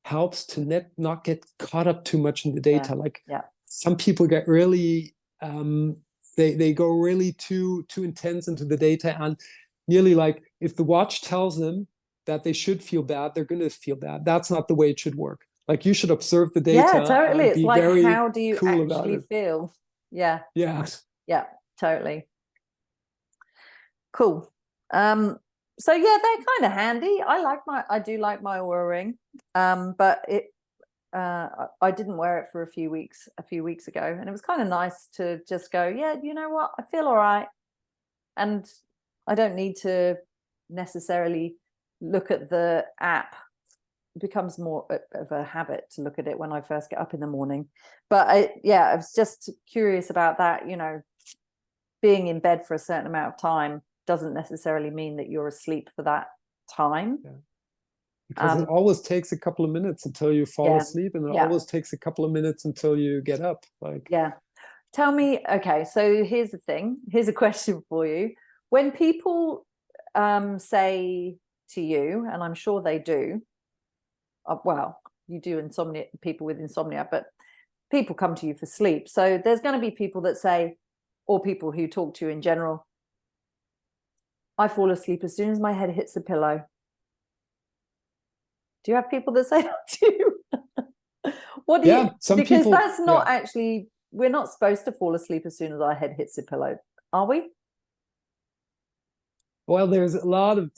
helps to not get caught up too much in the data. Some people get really they go really too intense into the data, and nearly like if the watch tells them that they should feel bad, they're going to feel bad. That's not the way it should work. Like you should observe the data. Yeah, totally. It's like, how do you cool actually feel? Yeah. Yeah. Yeah, totally. Cool. So yeah, they're kind of handy. I do like my Oura ring. But I didn't wear it for a few weeks ago, and it was kind of nice to just go, yeah, you know what? I feel all right. And I don't need to necessarily look at the app. It becomes more of a habit to look at it when I first get up in the morning. But I was just curious about that. Being in bed for a certain amount of time doesn't necessarily mean that you're asleep for that time. Because it always takes a couple of minutes until you fall asleep, and it always takes a couple of minutes until you get up. Tell me, okay, so here's the thing. Here's a question for you. When people say to you, and I'm sure they do, well, you do people with insomnia, but people come to you for sleep. So there's going to be people that say, or people who talk to you in general, I fall asleep as soon as my head hits the pillow. Do you have people that say that to you? What do you? Some because people, that's not actually. We're not supposed to fall asleep as soon as our head hits the pillow, are we? Well, there's a lot of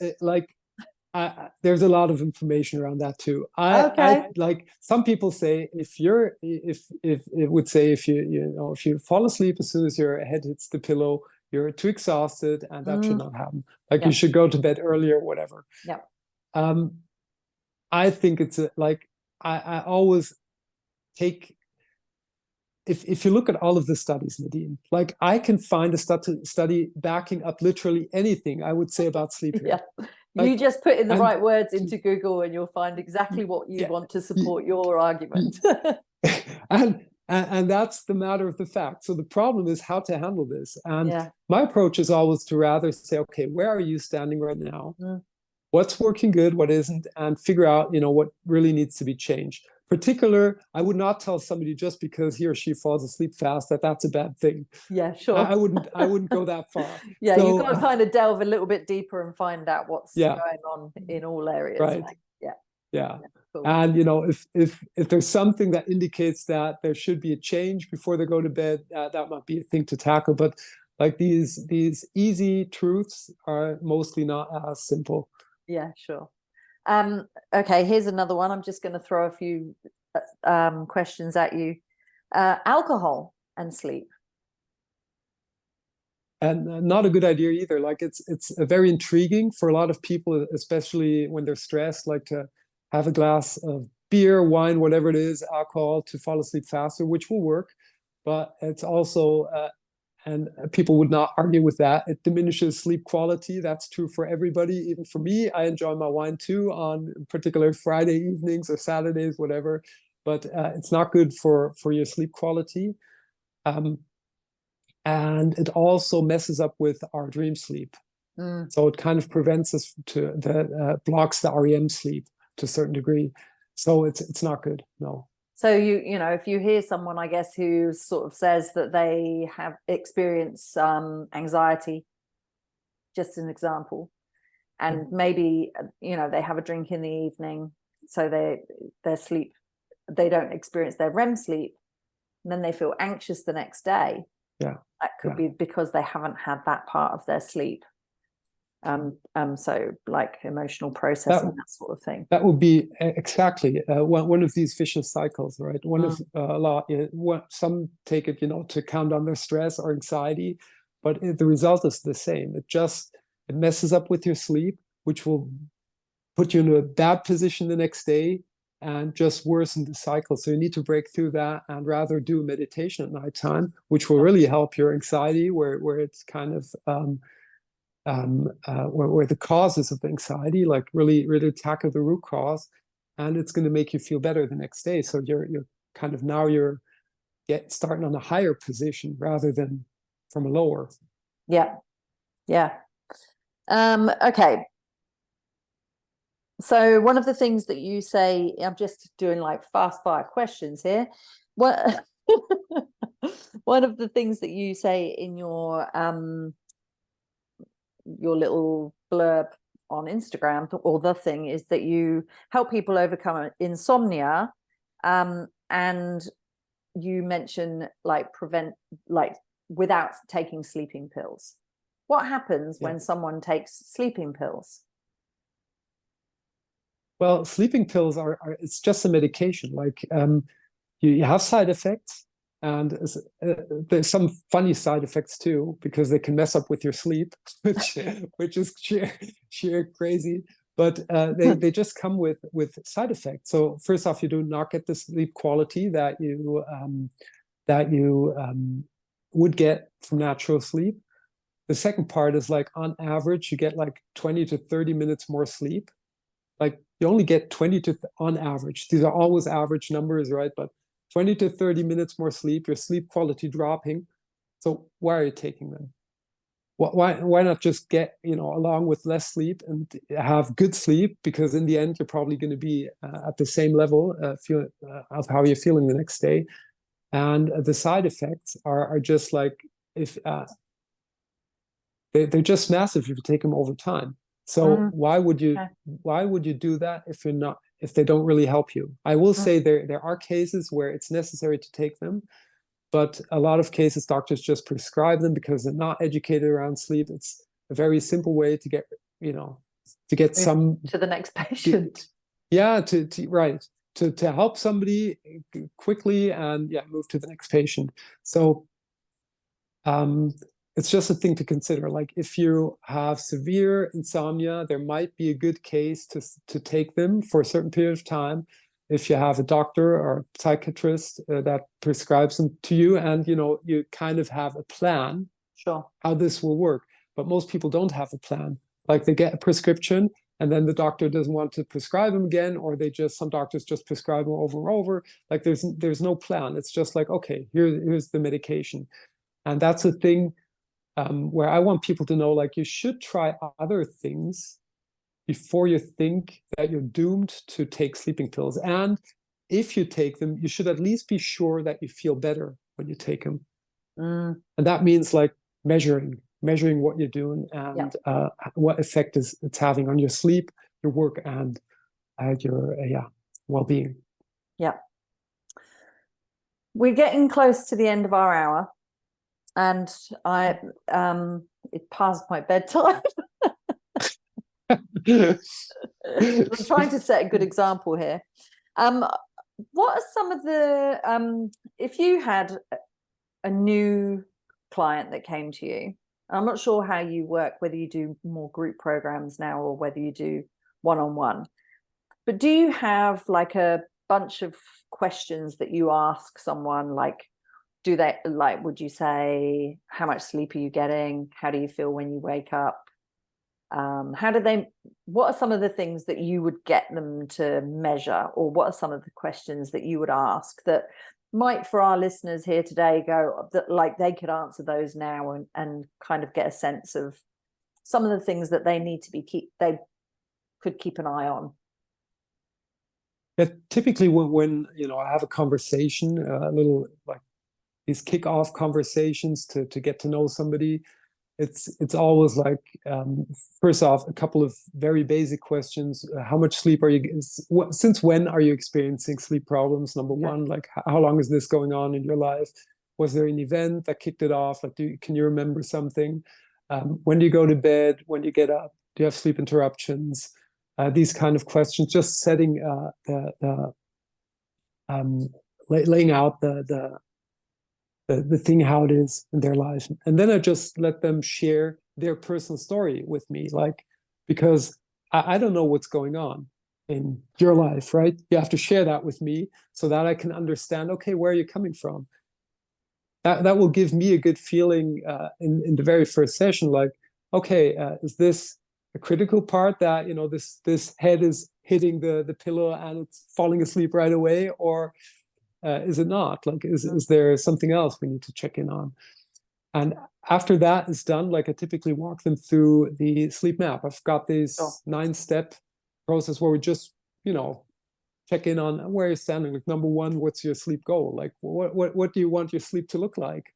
there's a lot of information around that too. Okay. Like some people say, if it would say if if you fall asleep as soon as your head hits the pillow, you're too exhausted, and that should not happen. Like you should go to bed earlier, whatever. Yeah. I think it's I always take, if you look at all of the studies, Nadine, like I can find a study backing up literally anything I would say about sleep here. Yeah. You Like, just put in the right words into Google and you'll find exactly what you want to support your argument. and that's the matter of the fact. So the problem is how to handle this. And my approach is always to rather say, okay, where are you standing right now? What's working good, what isn't, and figure out, what really needs to be changed. Particular, I would not tell somebody just because he or she falls asleep fast that that's a bad thing. Yeah, sure. I wouldn't go that far. Yeah, so, you've got to kind of delve a little bit deeper and find out what's going on in all areas. Right. Like, cool. And if there's something that indicates that there should be a change before they go to bed, that might be a thing to tackle. But like these easy truths are mostly not as simple. Yeah, sure. Okay, here's another one. I'm just going to throw a few questions at you. Alcohol and sleep. And not a good idea either. Like it's very intriguing for a lot of people, especially when they're stressed, like to have a glass of beer, wine, whatever it is, alcohol to fall asleep faster, which will work. But it's also, and people would not argue with that, it diminishes sleep quality. That's true for everybody. Even for me, I enjoy my wine too on particular Friday evenings or Saturdays, whatever. But it's not good for your sleep quality. And it also messes up with our dream sleep. So it kind of prevents us blocks the REM sleep to a certain degree. So it's not good, no. So if you hear someone, I guess, who sort of says that they have experienced anxiety, just an example, and maybe they have a drink in the evening, so their sleep, they don't experience their REM sleep, and then they feel anxious the next day. Yeah, that could be because they haven't had that part of their sleep. So like emotional processing, that sort of thing. That would be exactly one of these vicious cycles, right? One of a lot. Some take it, to calm down their stress or anxiety, but the result is the same. It messes up with your sleep, which will put you in a bad position the next day and just worsen the cycle. So you need to break through that and rather do meditation at nighttime, which will really help your anxiety, where it's kind of where the causes of the anxiety, like really tackle the root cause, and it's going to make you feel better the next day. So you're kind of now starting on a higher position rather than from a lower. Yeah. Okay. So one of the things that you say, I'm just doing like fast fire questions here. What one of the things that you say in your little blurb on Instagram, or the thing, is that you help people overcome insomnia, and you mention prevent without taking sleeping pills. What happens when someone takes sleeping pills? Well, sleeping pills it's just a medication. You have side effects, and there's some funny side effects too, because they can mess up with your sleep, which is sheer crazy. But they just come with side effects. So first off, you do not get the sleep quality that you would get from natural sleep. The second part is on average, you get 20 to 30 minutes more sleep. You only get 20 to, on average, these are always average numbers, right? But 20 to 30 minutes more sleep, your sleep quality dropping. So why are you taking them? Why not just get, along with less sleep and have good sleep? Because in the end, you're probably going to be at the same level of how you're feeling the next day. And the side effects are just they're just massive if you take them over time. So why would you do that if they don't really help you? I will say there are cases where it's necessary to take them, but a lot of cases doctors just prescribe them because they're not educated around sleep. It's a very simple way to get get Move some to the next patient. Yeah, to help somebody quickly and move to the next patient. So it's just a thing to consider. Like if you have severe insomnia, there might be a good case to take them for a certain period of time. If you have a doctor or a psychiatrist that prescribes them to you, and you kind of have a plan, sure, how this will work. But most people don't have a plan. Like they get a prescription, and then the doctor doesn't want to prescribe them again, or some doctors just prescribe them over and over. Like there's no plan. It's just like, okay, here's the medication. And that's a thing where I want people to know, like, you should try other things before you think that you're doomed to take sleeping pills. And if you take them, you should at least be sure that you feel better when you take them. And that means like measuring what you're doing and what effect it's having on your sleep, your work, and your well-being. Yeah. We're getting close to the end of our hour, and it passed my bedtime. I'm trying to set a good example here. What are some of the if you had a new client that came to you, I'm not sure how you work, whether you do more group programs now or whether you do one-on-one, but do you have like a bunch of questions that you ask someone? Like, would you say, how much sleep are you getting? How do you feel when you wake up? What are some of the things that you would get them to measure, or what are some of the questions that you would ask that might, for our listeners here today, go that like they could answer those now and kind of get a sense of some of the things that they need to they could keep an eye on? Yeah, typically when I have a conversation, a little like these kick-off conversations to get to know somebody, it's always like, first off, a couple of very basic questions. How much sleep are you, since when are you experiencing sleep problems? Number one, like how long is this going on in your life? Was there an event that kicked it off? Like, can you remember something? When do you go to bed? When do you get up? Do you have sleep interruptions? These kind of questions, just setting laying out the thing, how it is in their life. And then I just let them share their personal story with me, like, because I don't know what's going on in your life, right? You have to share that with me so that I can understand, okay, where are you coming from? That will give me a good feeling in the very first session, like, okay, is this a critical part that, this head is hitting the pillow and it's falling asleep right away, or is it not? Like, is there something else we need to check in on? And after that is done, like I typically walk them through the sleep map. I've got this 9-step process where we just, check in on where you're standing. Like, number one, what's your sleep goal? Like, what do you want your sleep to look like?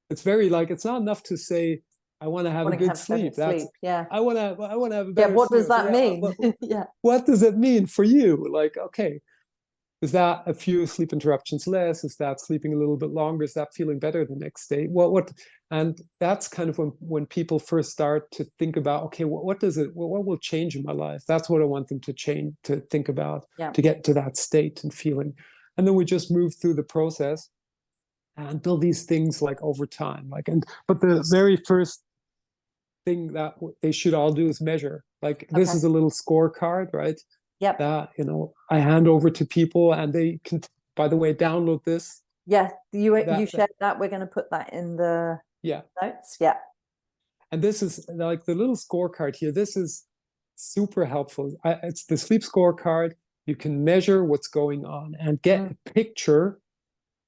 It's very like, it's not enough to say, I want to have a good sleep. That's I want to have a better sleep. What does that mean? What does it mean for you? Like, okay, is that a few sleep interruptions less? Is that sleeping a little bit longer? Is that feeling better the next day? And that's kind of when people first start to think about, okay, what will change in my life? That's what I want them to think about, to get to that state and feeling. And then we just move through the process and build these things like over time. But the very first thing that they should all do is measure. Like, this is a little scorecard, right? Yep. That I hand over to people, and they can, by the way, download this. Yeah, you shared that. We're going to put that in the notes. Yeah. And this is like the little scorecard here. This is super helpful. It's the sleep scorecard. You can measure what's going on and get a picture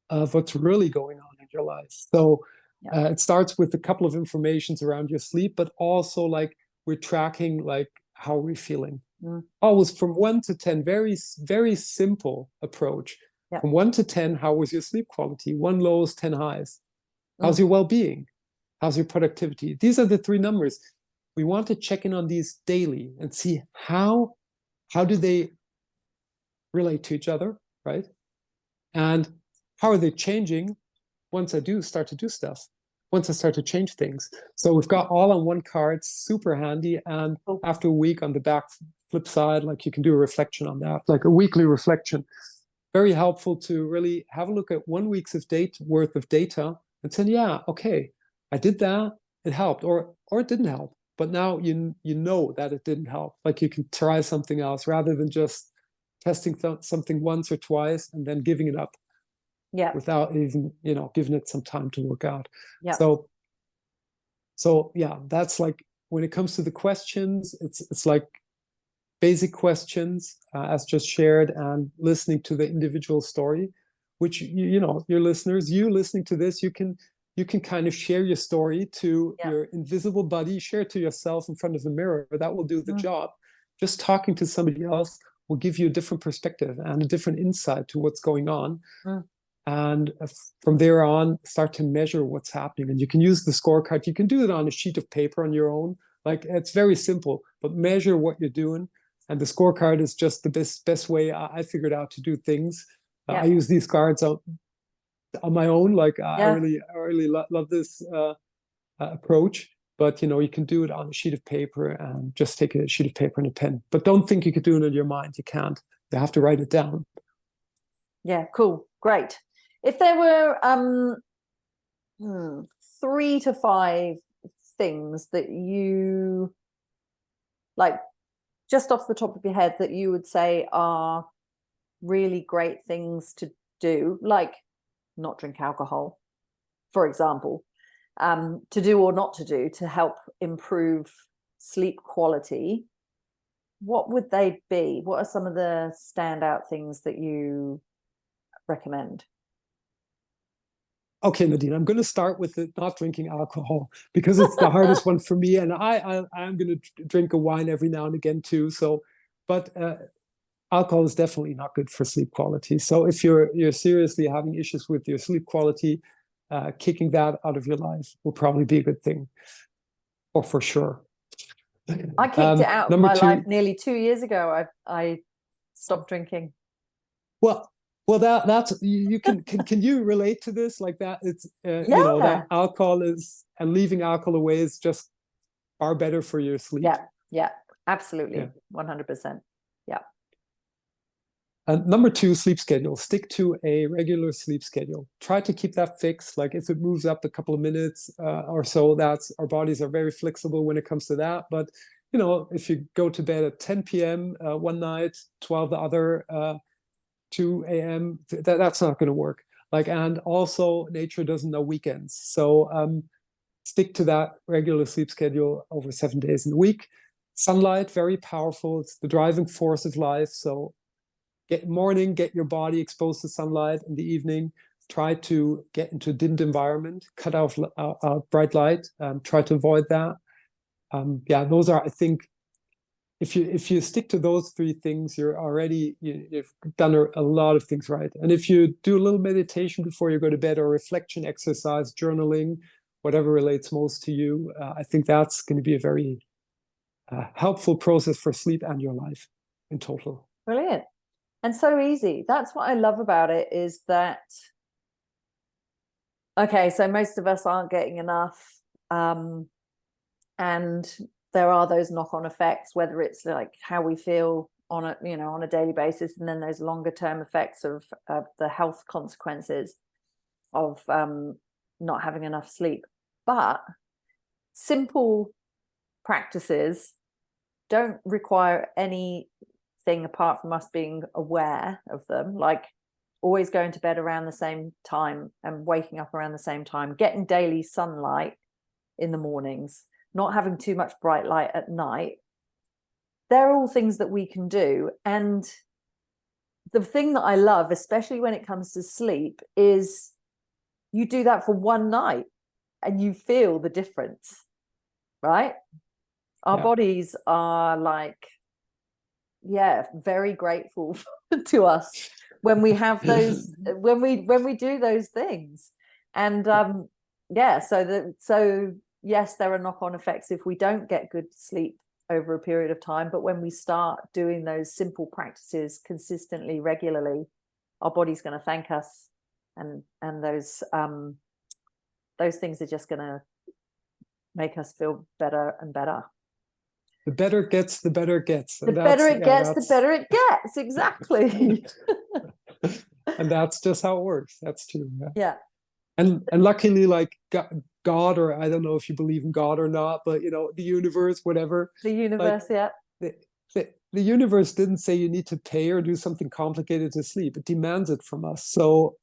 of what's really going on in your life. So it starts with a couple of informations around your sleep, but also like we're tracking like how we're feeling. Always from 1 to 10, very, very simple approach. From 1 to 10, how was your sleep quality? 1 lows, 10 highs. How's your well-being? How's your productivity? These are the 3 numbers. We want to check in on these daily and see how do they relate to each other, right? And how are they changing once I do start to do stuff? once I start to change things. So we've got all on one card, super handy. And after a week, on the back flip side, like you can do a reflection on that, like a weekly reflection. Very helpful to really have a look at 1 week's worth of data and say, yeah, okay, I did that, it helped, or it didn't help. But now you know that it didn't help. Like you can try something else rather than just testing something once or twice and then giving it up. Yeah. Without even, giving it some time to work out. Yeah. So yeah, that's like when it comes to the questions, it's like basic questions as just shared, and listening to the individual story, which your listeners, you listening to this, you can kind of share your story to your invisible buddy, share it to yourself in front of the mirror. That will do the job. Just talking to somebody else will give you a different perspective and a different insight to what's going on. And from there on, start to measure what's happening. And you can use the scorecard. You can do it on a sheet of paper on your own. Like, it's very simple, but measure what you're doing. And the scorecard is just the best way I figured out to do things. I use these cards on my own. Like, I really love this approach. But, you can do it on a sheet of paper, and just take a sheet of paper and a pen. But don't think you could do it in your mind. You can't. You have to write it down. Yeah, cool. Great. If there were 3 to 5 things that you, like, just off the top of your head, that you would say are really great things to do, like not drink alcohol, for example, to do or not to do to help improve sleep quality, what would they be? What are some of the standout things that you recommend? Okay, Nadine, I'm going to start with not drinking alcohol, because it's the hardest one for me. And I'm going to drink a wine every now and again too. So, but alcohol is definitely not good for sleep quality. So if you're seriously having issues with your sleep quality, kicking that out of your life will probably be a good thing, or for sure. I kicked it out of my life nearly 2 years ago. I stopped drinking. Well, that's you can you relate to this, like that? It's that alcohol is, and leaving alcohol away is just far better for your sleep. Yeah, absolutely, 100%. Yeah. And number 2, sleep schedule. Stick to a regular sleep schedule. Try to keep that fixed. Like, if it moves up a couple of minutes or so, that's, our bodies are very flexible when it comes to that. But if you go to bed at 10 p.m. One night, 12 the other, 2 a.m., that's not going to work. Like, and also nature doesn't know weekends. So stick to that regular sleep schedule over 7 days in a week. Sunlight, very powerful. It's the driving force of life. So get your body exposed to sunlight in the evening. Try to get into a dimmed environment, cut out bright light, try to avoid that. Those are, I think, if you stick to those 3 things, you've done a lot of things right. And if you do a little meditation before you go to bed, or reflection exercise, journaling, whatever relates most to you, I think that's going to be a very helpful process for sleep and your life in total. Brilliant. And so easy. That's what I love about it, is that, okay, so most of us aren't getting enough, and there are those knock-on effects, whether it's like how we feel on a daily basis, and then those longer term effects of the health consequences of not having enough sleep. But simple practices don't require anything apart from us being aware of them, like always going to bed around the same time and waking up around the same time, getting daily sunlight in the mornings, not having too much bright light at night. They're all things that we can do. And the thing that I love, especially when it comes to sleep, is you do that for one night and you feel the difference, right? Our bodies are like, very grateful to us when we have those, when we do those things. And so yes, there are knock-on effects if we don't get good sleep over a period of time, but when we start doing those simple practices consistently, regularly, our body's going to thank us, and those those things are just going to make us feel better and better. The better it gets, the better it gets. The better it gets, the better it gets. Exactly. And that's just how it works. That's true. Yeah. And luckily, like God, or I don't know if you believe in God or not, but you know, the universe, whatever. The universe, like, yeah. The universe didn't say you need to pay or do something complicated to sleep. It demands it from us. So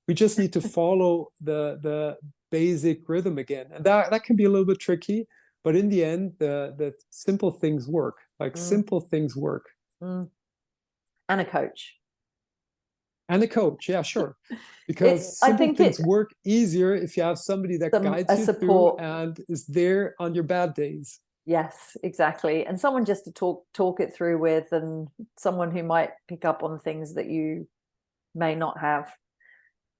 we just need to follow the basic rhythm again. And that can be a little bit tricky, but in the end, the simple things work. Like simple things work. And a coach. And a coach, yeah, sure. Because simple things work easier if you have somebody that guides you through and is there on your bad days. Yes, exactly. And someone just to talk it through with, and someone who might pick up on things that you may not have.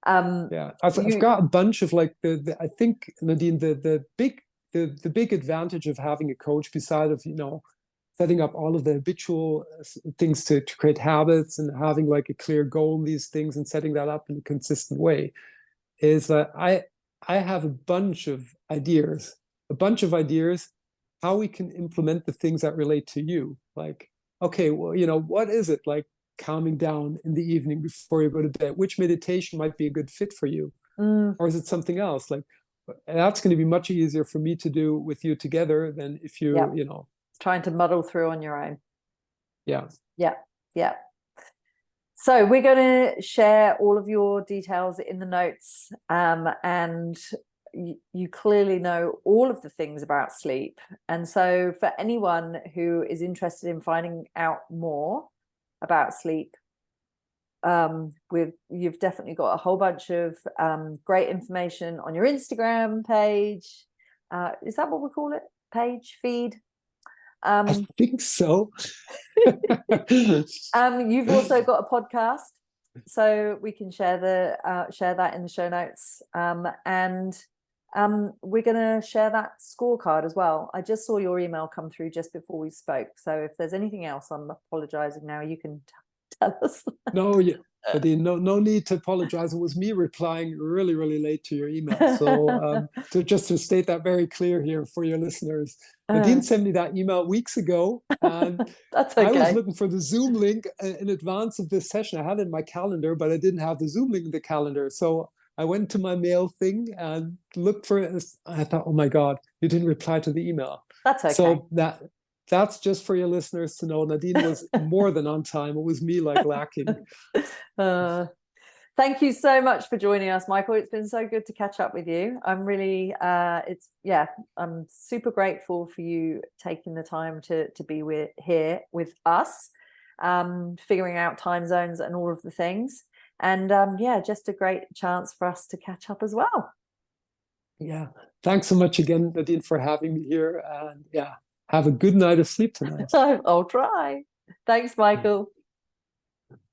Yeah, I've got a bunch of like I think, Nadine, the big advantage of having a coach, beside of, you know, setting up all of the habitual things to create habits and having like a clear goal in these things and setting that up in a consistent way, is that I have a bunch of ideas how we can implement the things that relate to you. Like, okay, well, you know, what is it like calming down in the evening before you go to bed? Which meditation might be a good fit for you? Or is it something else? Like, that's going to be much easier for me to do with you together than if you, you know, trying to muddle through on your own. Yeah. So we're going to share all of your details in the notes, and you clearly know all of the things about sleep. And so for anyone who is interested in finding out more about sleep, you've definitely got a whole bunch of great information on your Instagram page. Is that what we call it? Page, feed? I think so. You've also got a podcast, so we can share that in the show notes. And we're going to share that scorecard as well. I just saw your email come through just before we spoke. So if there's anything else, I'm apologizing now. You can tell us. No, no need to apologize. It was me replying really, really late to your email. So just to state that very clear here for your listeners, Nadine sent me that email weeks ago, and that's okay. I was looking for the Zoom link in advance of this session. I had it in my calendar, but I didn't have the Zoom link in the calendar. So I went to my mail thing and looked for it. I thought, oh my God, you didn't reply to the email. That's okay. So that's just for your listeners to know. Nadine was more than on time. It was me like lacking. Thank you so much for joining us, Michael. It's been so good to catch up with you. I'm really, I'm super grateful for you taking the time to be here with us, figuring out time zones and all of the things. And just a great chance for us to catch up as well. Yeah. Thanks so much again, Nadine, for having me here. And have a good night of sleep tonight. I'll try. Thanks, Michael.